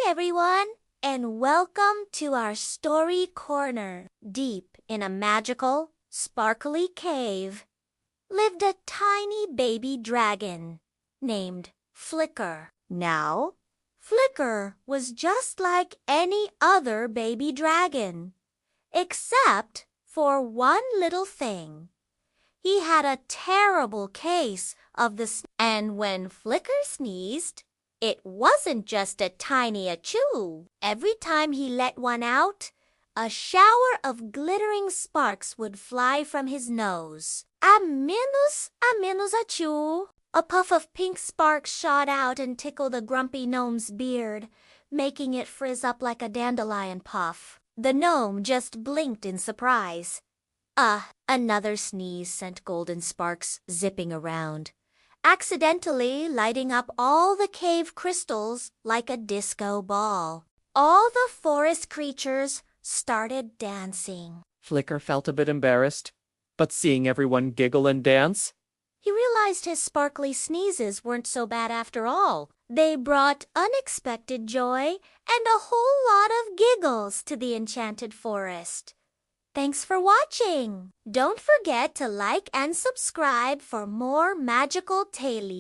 everyone, and welcome to our story corner. Deep in a magical, sparkly cave lived a tiny baby dragon named Flicker. Now, Flicker was just like any other baby dragon, except for one little thing. He had a terrible case of and when Flicker sneezed, it wasn't just a tiny achoo. Every time he let one out, a shower of glittering sparks would fly from his nose. A minus achoo. A puff of pink sparks shot out and tickled the grumpy gnome's beard, making it frizz up like a dandelion puff. The gnome just blinked in surprise. Another sneeze sent golden sparks zipping around, accidentally lighting up all the cave crystals like a disco ball. All the forest creatures started dancing. Flicker felt a bit embarrassed, but seeing everyone giggle and dance, he realized his sparkly sneezes weren't so bad after all. They brought unexpected joy and a whole lot of giggles to the enchanted forest. Thanks for watching. Don't forget to like and subscribe for more magical tales.